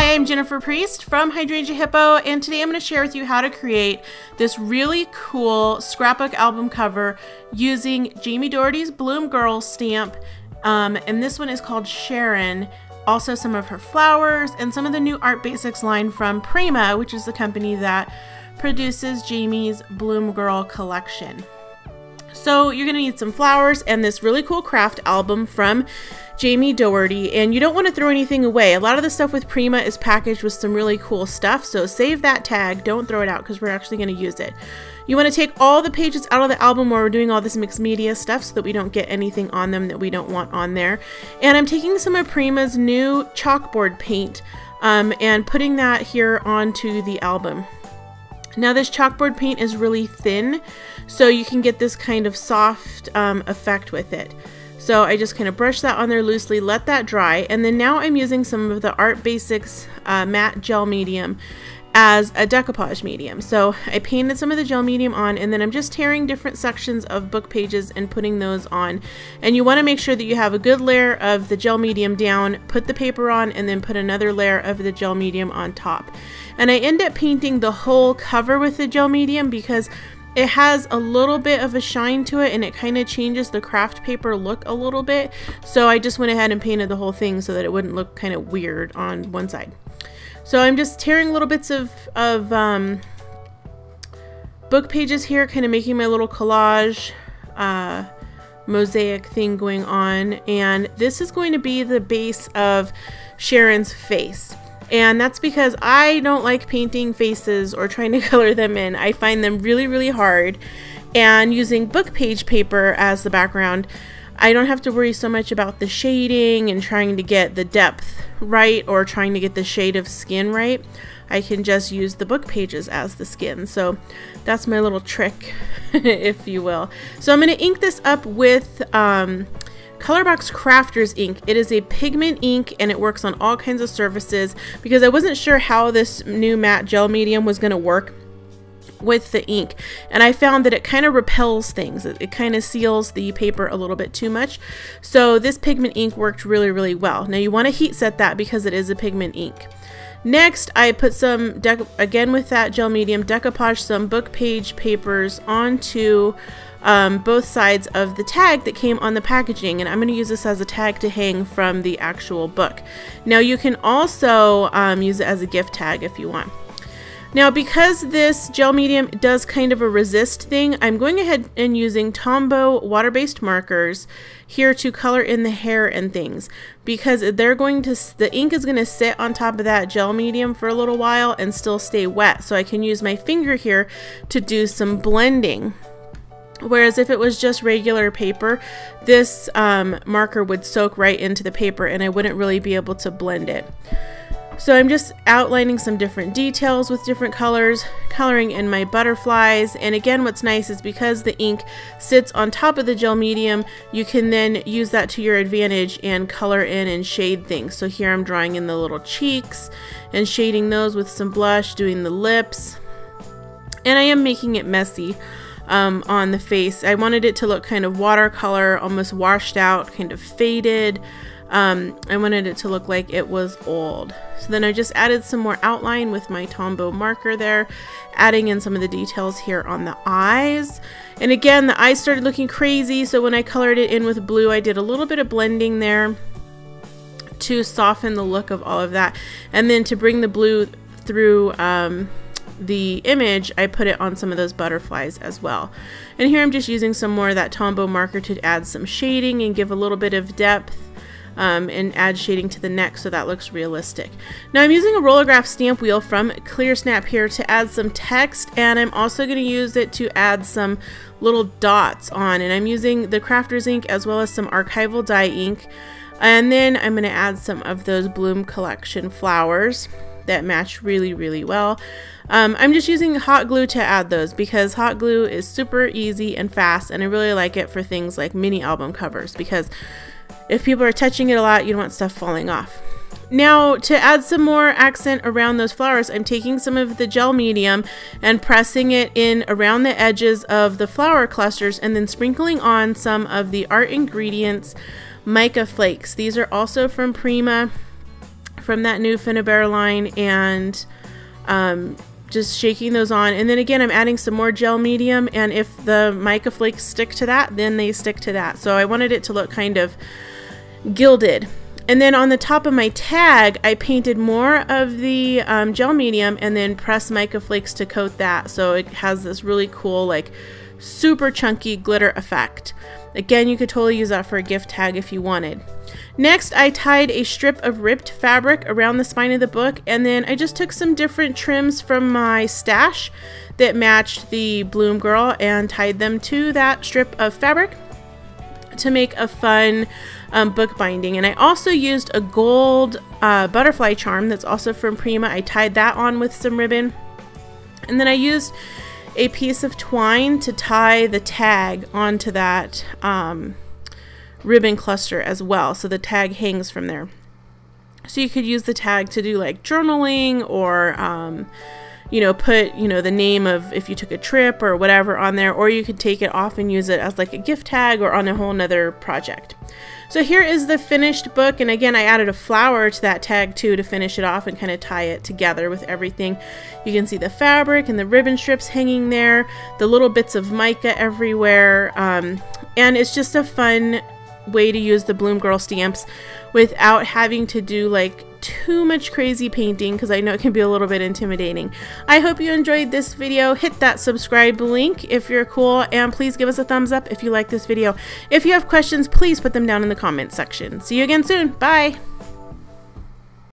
Hi, I'm Jennifer Priest from Hydrangea Hippo, and today I'm going to share with you how to create this really cool scrapbook album cover using Jamie Doherty's BloomGirl stamp, and this one is called Sharon. Also some of her flowers and some of the new Art Basics line from Prima, which is the company that produces Jamie's BloomGirl collection. So you're going to need some flowers and this really cool craft album from Jamie Doherty, and you don't want to throw anything away. A lot of the stuff with Prima is packaged with some really cool stuff, so save that tag, don't throw it out because we're actually going to use it. You want to take all the pages out of the album while we're doing all this mixed media stuff so that we don't get anything on them that we don't want on there. And I'm taking some of Prima's new chalkboard paint and putting that here onto the album. Now this chalkboard paint is really thin, so you can get this kind of soft effect with it. So I just kind of brush that on there loosely, let that dry, and then now I'm using some of the Art Basics matte gel medium as a decoupage medium. So I painted some of the gel medium on, and then I'm just tearing different sections of book pages and putting those on. And you want to make sure that you have a good layer of the gel medium down, put the paper on, and then put another layer of the gel medium on top. And I end up painting the whole cover with the gel medium because it has a little bit of a shine to it and it kind of changes the craft paper look a little bit. So I just went ahead and painted the whole thing so that it wouldn't look kind of weird on one side. So I'm just tearing little bits of book pages here, kind of making my little collage mosaic thing going on. And this is going to be the base of Sharon's face. And that's because I don't like painting faces or trying to color them in. I find them really, really hard. And using book page paper as the background, I don't have to worry so much about the shading and trying to get the depth right or trying to get the shade of skin right. I can just use the book pages as the skin. So that's my little trick, if you will. So I'm going to ink this up with Colorbox Crafters ink. It is a pigment ink and it works on all kinds of surfaces because I wasn't sure how this new matte gel medium was going to work with the ink, and I found that it kind of repels things. It kind of seals the paper a little bit too much. So this pigment ink worked really, really well. Now you want to heat set that because it is a pigment ink. Next, I put some, again with that gel medium, decoupage some book page papers onto both sides of the tag that came on the packaging, and I'm going to use this as a tag to hang from the actual book. Now you can also use it as a gift tag if you want. Now because this gel medium does kind of a resist thing, I'm going ahead and using Tombow water-based markers here to color in the hair and things because the ink is going to sit on top of that gel medium for a little while and still stay wet, so I can use my finger here to do some blending. Whereas if it was just regular paper, this marker would soak right into the paper and I wouldn't really be able to blend it. So I'm just outlining some different details with different colors, coloring in my butterflies, and again what's nice is because the ink sits on top of the gel medium, you can then use that to your advantage and color in and shade things. So here I'm drawing in the little cheeks and shading those with some blush, doing the lips, and I am making it messy on the face. I wanted it to look kind of watercolor, almost washed out, kind of faded. I wanted it to look like it was old. So then I just added some more outline with my Tombow marker there, adding in some of the details here on the eyes. And again, the eyes started looking crazy, so when I colored it in with blue, I did a little bit of blending there to soften the look of all of that. And then to bring the blue through the image, I put it on some of those butterflies as well. And here I'm just using some more of that Tombow marker to add some shading and give a little bit of depth. And add shading to the neck so that looks realistic. Now I'm using a rollograph stamp wheel from Clear Snap here to add some text, and I'm also going to use it to add some little dots on, and I'm using the Crafters ink as well as some archival dye ink, and then I'm going to add some of those Bloom collection flowers that match really, really well. I'm just using hot glue to add those because hot glue is super easy and fast, and I really like it for things like mini album covers because if people are touching it a lot, you don't want stuff falling off. Now to add some more accent around those flowers, I'm taking some of the gel medium and pressing it in around the edges of the flower clusters and then sprinkling on some of the Art Ingredients mica flakes. These are also from Prima, from that new Finnabair line, and just shaking those on. And then again, I'm adding some more gel medium, and if the mica flakes stick to that, then they stick to that. So I wanted it to look kind of gilded. And then on the top of my tag, I painted more of the gel medium and then pressed mica flakes to coat that, so it has this really cool, like, super chunky glitter effect. Again, you could totally use that for a gift tag if you wanted. Next, I tied a strip of ripped fabric around the spine of the book, and then I just took some different trims from my stash that matched the BloomGirl and tied them to that strip of fabric to make a fun book binding. And I also used a gold butterfly charm that's also from Prima. I tied that on with some ribbon, and then I used a piece of twine to tie the tag onto that ribbon cluster as well, so the tag hangs from there. So you could use the tag to do like journaling, or you know, put, you know, the name of if you took a trip or whatever on there, or you could take it off and use it as like a gift tag or on a whole nother project. So here is the finished book, and again, I added a flower to that tag too to finish it off and kind of tie it together with everything. You can see the fabric and the ribbon strips hanging there, the little bits of mica everywhere, and it's just a fun way to use the BloomGirl stamps without having to do like too much crazy painting, because I know it can be a little bit intimidating. I hope you enjoyed this video. Hit that subscribe link if you're cool, and please give us a thumbs up if you like this video. If you have questions, please put them down in the comments section. See you again soon. Bye!